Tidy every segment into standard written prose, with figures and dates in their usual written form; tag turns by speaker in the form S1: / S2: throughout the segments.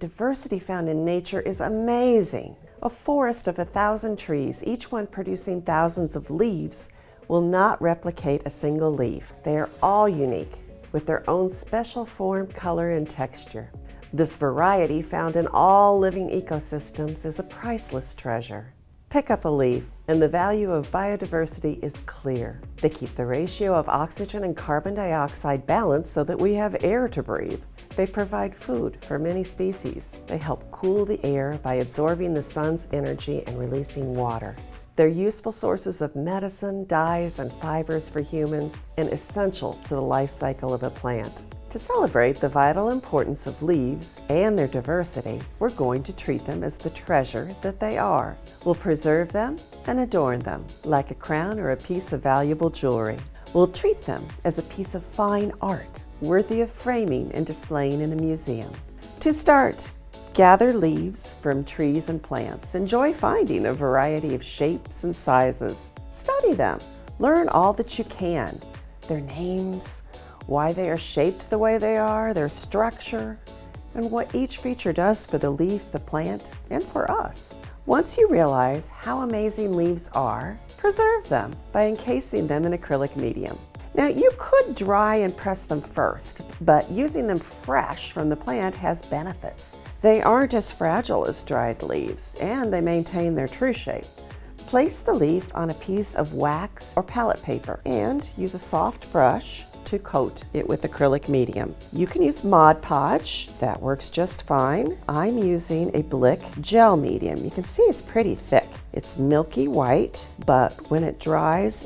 S1: diversity found in nature is amazing. A forest of 1,000 trees, each one producing thousands of leaves, will not replicate a single leaf. They are all unique, with their own special form, color, and texture. This variety found in all living ecosystems is a priceless treasure. Pick up a leaf, and the value of biodiversity is clear. They keep the ratio of oxygen and carbon dioxide balanced so that we have air to breathe. They provide food for many species. They help cool the air by absorbing the sun's energy and releasing water. They're useful sources of medicine, dyes, and fibers for humans, and essential to the life cycle of a plant. To celebrate the vital importance of leaves and their diversity, we're going to treat them as the treasure that they are. We'll preserve them and adorn them like a crown or a piece of valuable jewelry. We'll treat them as a piece of fine art, worthy of framing and displaying in a museum. To start, gather leaves from trees and plants. Enjoy finding a variety of shapes and sizes. Study them. Learn all that you can. Their names, why they are shaped the way they are, their structure, and what each feature does for the leaf, the plant, and for us. Once you realize how amazing leaves are, preserve them by encasing them in acrylic medium. Now, you could dry and press them first, but using them fresh from the plant has benefits. They aren't as fragile as dried leaves, and they maintain their true shape. Place the leaf on a piece of wax or palette paper and use a soft brush to coat it with acrylic medium. You can use Mod Podge, that works just fine. I'm using a Blick gel medium. You can see it's pretty thick. It's milky white, but when it dries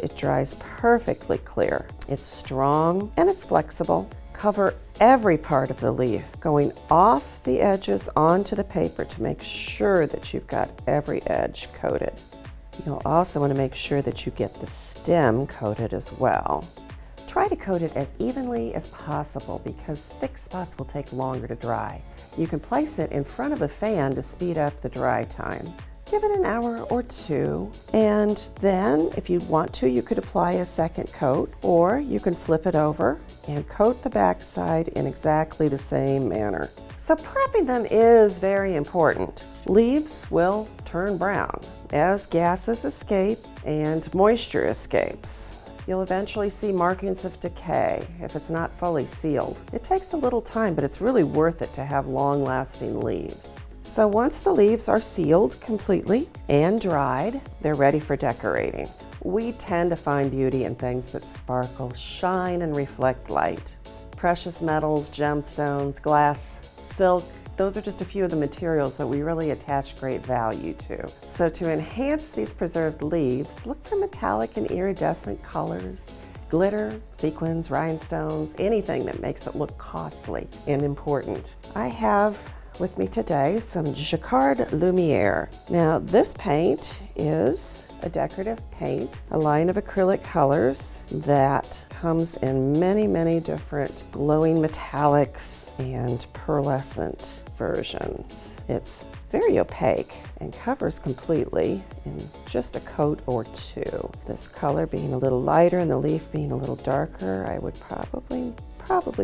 S1: perfectly clear. It's strong and it's flexible. Cover every part of the leaf, going off the edges onto the paper to make sure that you've got every edge coated. You'll also want to make sure that you get the stem coated as well. Try to coat it as evenly as possible because thick spots will take longer to dry. You can place it in front of a fan to speed up the dry time. Give it an hour or two, and then if you want to, you could apply a second coat, or you can flip it over and coat the backside in exactly the same manner. So prepping them is very important. Leaves will turn brown as gases escape and moisture escapes. You'll eventually see markings of decay if it's not fully sealed. It takes a little time, but it's really worth it to have long-lasting leaves. So once the leaves are sealed completely and dried, they're ready for decorating. We tend to find beauty in things that sparkle, shine, and reflect light. Precious metals, gemstones, glass, silk, those are just a few of the materials that we really attach great value to. So to enhance these preserved leaves, look for metallic and iridescent colors, glitter, sequins, rhinestones, anything that makes it look costly and important. I have with me today some Jacquard Lumiere. Now this paint is a decorative paint, a line of acrylic colors that comes in many different glowing metallics and pearlescent versions. It's very opaque and covers completely in just a coat or two. This color being a little lighter and the leaf being a little darker, I would probably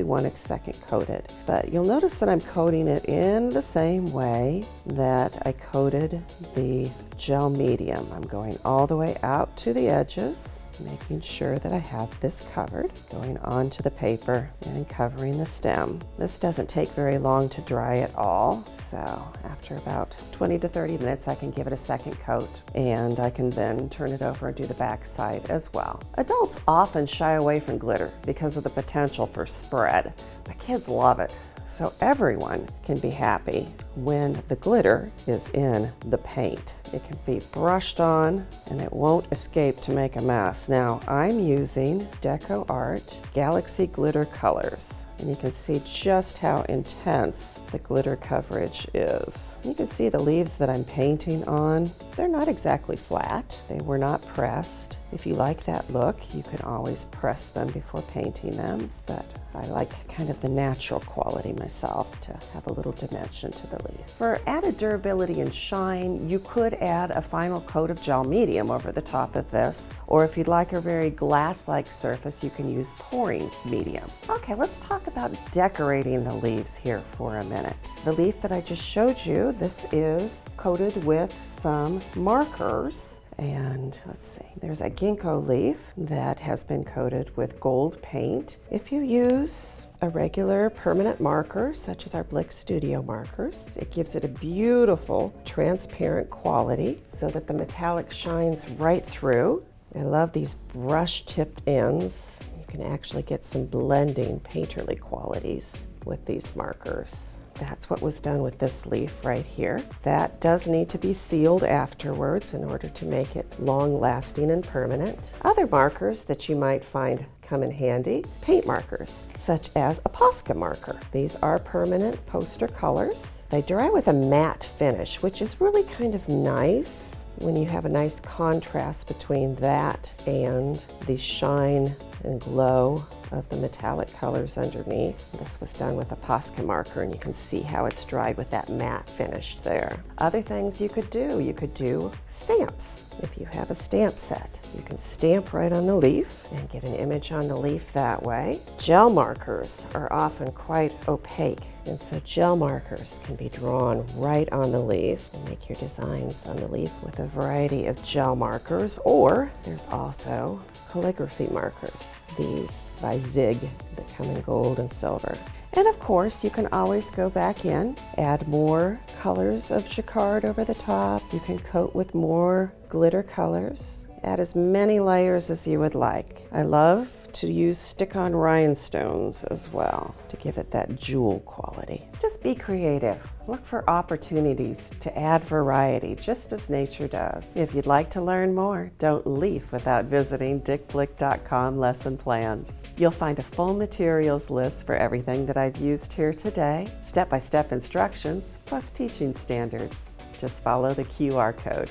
S1: want to second coat it. But you'll notice that I'm coating it in the same way that I coated the gel medium. I'm going all the way out to the edges, making sure that I have this covered, going onto the paper and covering the stem. This doesn't take very long to dry at all, so after about 20 to 30 minutes I can give it a second coat, and I can then turn it over and do the back side as well. Adults often shy away from glitter because of the potential for spread, but kids love it. So everyone can be happy when the glitter is in the paint. It can be brushed on and it won't escape to make a mess. Now I'm using Deco Art Galaxy Glitter Colors, and you can see just how intense the glitter coverage is. You can see the leaves that I'm painting on. They're not exactly flat. They were not pressed. If you like that look, you can always press them before painting them, but I like kind of the natural quality myself to have a little dimension to the leaf. For added durability and shine, you could add a final coat of gel medium over the top of this, or if you'd like a very glass-like surface, you can use pouring medium. Okay, let's talk about decorating the leaves here for a minute. The leaf that I just showed you, this is coated with some markers. And let's see, there's a ginkgo leaf that has been coated with gold paint. If you use a regular permanent marker, such as our Blick Studio markers, it gives it a beautiful transparent quality so that the metallic shines right through. I love these brush-tipped ends. You can actually get some blending painterly qualities with these markers. That's what was done with this leaf right here. That does need to be sealed afterwards in order to make it long-lasting and permanent. Other markers that you might find come in handy, paint markers, such as a Posca marker. These are permanent poster colors. They dry with a matte finish, which is really kind of nice when you have a nice contrast between that and the shine and glow of the metallic colors underneath. This was done with a Posca marker, and you can see how it's dried with that matte finish there. Other things you could do stamps. If you have a stamp set, you can stamp right on the leaf and get an image on the leaf that way. Gel markers are often quite opaque, and so gel markers can be drawn right on the leaf and make your designs on the leaf with a variety of gel markers, or there's also calligraphy markers. These by Zig that come in gold and silver. And of course, you can always go back in, add more colors of jacquard over the top. You can coat with more glitter colors. Add as many layers as you would like. I love to use stick-on rhinestones as well to give it that jewel quality. Just be creative. Look for opportunities to add variety, just as nature does. If you'd like to learn more, don't leaf without visiting dickblick.com lesson plans. You'll find a full materials list for everything that I've used here today, step-by-step instructions, plus teaching standards. Just follow the QR code.